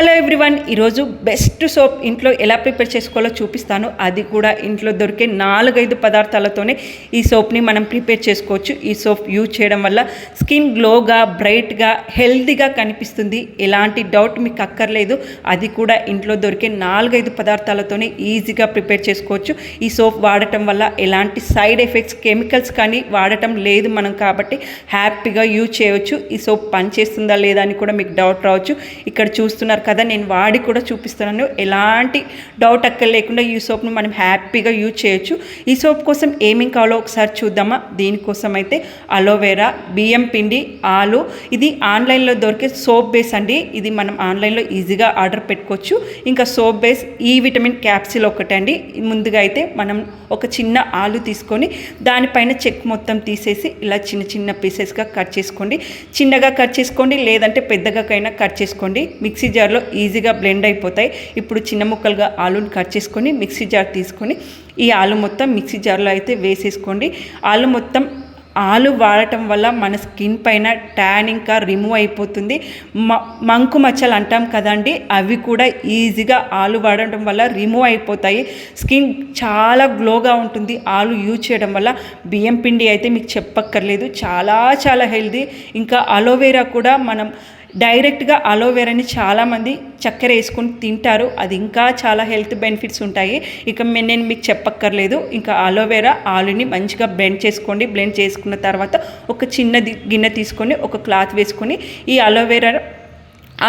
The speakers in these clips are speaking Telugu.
హలో ఎవ్రీవన్, ఈరోజు బెస్ట్ సోప్ ఇంట్లో ఎలా ప్రిపేర్ చేసుకోవాలో చూపిస్తాను. అది కూడా ఇంట్లో దొరికే 4-5 పదార్థాలతోనే ఈ సోప్ని మనం ప్రిపేర్ చేసుకోవచ్చు. ఈ సోప్ యూజ్ చేయడం వల్ల స్కిన్ గ్లోగా, బ్రైట్గా, హెల్తీగా కనిపిస్తుంది. ఎలాంటి డౌట్ మీకు అక్కర్లేదు. అది కూడా ఇంట్లో దొరికే 4-5 పదార్థాలతోనే ఈజీగా ప్రిపేర్ చేసుకోవచ్చు. ఈ సోప్ వాడటం వల్ల ఎలాంటి సైడ్ ఎఫెక్ట్స్, కెమికల్స్ కానీ వాడటం లేదు మనం, కాబట్టి హ్యాపీగా యూజ్ చేయవచ్చు. ఈ సోప్ పనిచేస్తుందా లేదా అని కూడా మీకు డౌట్ రావచ్చు. ఇక్కడ చూస్తున్నారు కదా, నేను వాడి కూడా చూపిస్తున్నాను. ఎలాంటి డౌట్ లేకుండా ఈ సోప్ను మనం హ్యాపీగా యూజ్ చేయొచ్చు. ఈ సోప్ కోసం ఏమేమి కావాలో ఒకసారి చూద్దామా. దీనికోసం అయితే అలోవెరా, బియ్యం పిండి, ఆలు, ఇది ఆన్లైన్లో దొరికే సోప్ బేస్ అండి. ఇది మనం ఆన్లైన్లో ఈజీగా ఆర్డర్ పెట్టుకోవచ్చు. ఇంకా సోప్ బేస్, ఈ విటమిన్ క్యాప్సిల్ ఒకటి అండి. ముందుగా అయితే మనం ఒక చిన్న ఆలు తీసుకొని దానిపైన చెక్ మొత్తం తీసేసి ఇలా చిన్న చిన్న పీసెస్గా కట్ చేసుకోండి. చిన్నగా కట్ చేసుకోండి, లేదంటే పెద్దగా కైనా కట్ చేసుకోండి. మిక్సీ జార్లో ఈజీగా బ్లెండ్ అయిపోతాయి. ఇప్పుడు చిన్న ముక్కలుగా ఆలుని కట్ చేసుకొని మిక్సీ జార్ తీసుకొని ఈ ఆలు మొత్తం మిక్సీ జార్లో అయితే వేసేసుకోండి. ఆలు వాడటం వల్ల మన స్కిన్ పైన ట్యాన్ ఇంకా రిమూవ్ అయిపోతుంది. మంకు మచ్చలు అంటాం కదండి, అవి కూడా ఈజీగా ఆలు వాడటం వల్ల రిమూవ్ అయిపోతాయి. స్కిన్ చాలా గ్లోగా ఉంటుంది ఆలు యూజ్ చేయడం వల్ల. బియ్యం పిండి అయితే మీకు చెప్పక్కర్లేదు, చాలా చాలా హెల్తీ. ఇంకా అలోవెరా కూడా మనం డైరెక్ట్గా అలోవెరాని చాలామంది చక్కెర వేసుకొని తింటారు. అది ఇంకా చాలా హెల్త్ బెనిఫిట్స్ ఉంటాయి. ఇక నేను మీకు చెప్పక్కర్లేదు. ఇంకా అలోవెరా ఆలుని మంచిగా బ్లెండ్ చేసుకోండి. బ్లెండ్ చేసుకున్న తర్వాత ఒక చిన్న గిన్నె తీసుకొని ఒక క్లాత్ వేసుకొని ఈ అలోవెరా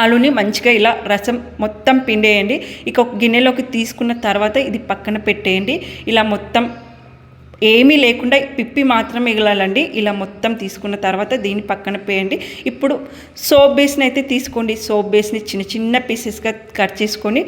ఆలుని మంచిగా ఇలా రసం మొత్తం పిండేయండి. ఇక ఒక గిన్నెలోకి తీసుకున్న తర్వాత ఇది పక్కన పెట్టేయండి. ఇలా మొత్తం ఏమీ లేకుండా పిప్పి మాత్రం మిగలాలండి. ఇలా మొత్తం తీసుకున్న తర్వాత దీన్ని పక్కన పేయండి. ఇప్పుడు సోప్ బేస్ని అయితే తీసుకోండి. సోప్ బేస్ని చిన్న చిన్న పీసెస్గా కట్ చేసుకొని,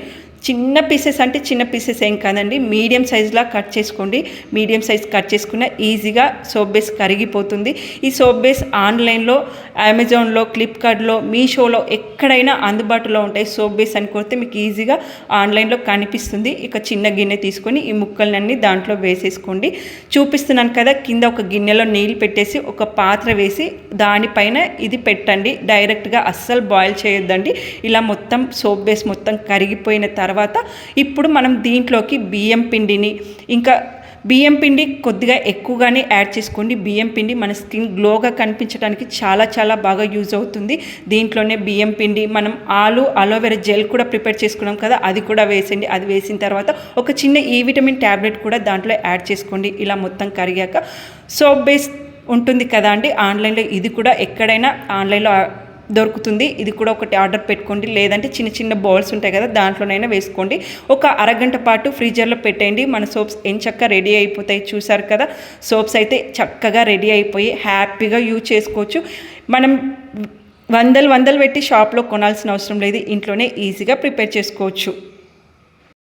చిన్న పీసెస్ అంటే చిన్న పీసెస్ ఏం కాదండి, మీడియం సైజ్లా కట్ చేసుకోండి. మీడియం సైజ్ కట్ చేసుకున్న ఈజీగా సోప్ బేస్ కరిగిపోతుంది. ఈ సోప్ బేస్ ఆన్లైన్లో, అమెజాన్లో, ఫ్లిప్కార్ట్లో, మీషోలో ఎక్కడైనా అందుబాటులో ఉంటాయి. సోప్ బేస్ అని కొడితే మీకు ఈజీగా ఆన్లైన్లో కనిపిస్తుంది. ఇక చిన్న గిన్నె తీసుకొని ఈ ముక్కలన్నీ దాంట్లో వేసేసుకోండి. చూపిస్తున్నాను కదా, కింద ఒక గిన్నెలో నీళ్ళు పెట్టేసి ఒక పాత్ర వేసి దానిపైన ఇది పెట్టండి. డైరెక్ట్గా అస్సలు బాయిల్ చేయొద్దండి. ఇలా మొత్తం సోప్ బేస్ మొత్తం కరిగిపోయిన తర్వాత ఇప్పుడు మనం దీంట్లోకి బియ్యం పిండిని, ఇంకా బియ్యం పిండి కొద్దిగా ఎక్కువగానే యాడ్ చేసుకోండి. బియ్యం పిండి మన స్కిన్ గ్లోగా కనిపించడానికి చాలా చాలా బాగా యూజ్ అవుతుంది. దీంట్లోనే బియ్యం పిండి, మనం అలోవెరా జెల్ కూడా ప్రిపేర్ చేసుకున్నాం కదా, అది కూడా వేసేయండి. అది వేసిన తర్వాత ఒక చిన్న ఈ విటమిన్ ట్యాబ్లెట్ కూడా దాంట్లో యాడ్ చేసుకోండి. ఇలా మొత్తం కరిగాక సోప్ బేస్ ఉంటుంది కదా అండి ఆన్లైన్లో, ఇది కూడా ఎక్కడైనా ఆన్లైన్లో దొరుకుతుంది. ఇది కూడా ఒకటి ఆర్డర్ పెట్టుకోండి, లేదంటే చిన్న చిన్న బౌల్స్ ఉంటాయి కదా దాంట్లోనైనా వేసుకోండి. ఒక అరగంట పాటు ఫ్రీజర్లో పెట్టేయండి. మన సోప్స్ ఎంచక్క రెడీ అయిపోతాయి. చూసారు కదా, సోప్స్ అయితే చక్కగా రెడీ అయిపోయి హ్యాపీగా యూజ్ చేసుకోవచ్చు. మనం వందలు పెట్టి షాప్లో కొనాల్సిన అవసరం లేదు. ఇంట్లోనే ఈజీగా ప్రిపేర్ చేసుకోవచ్చు.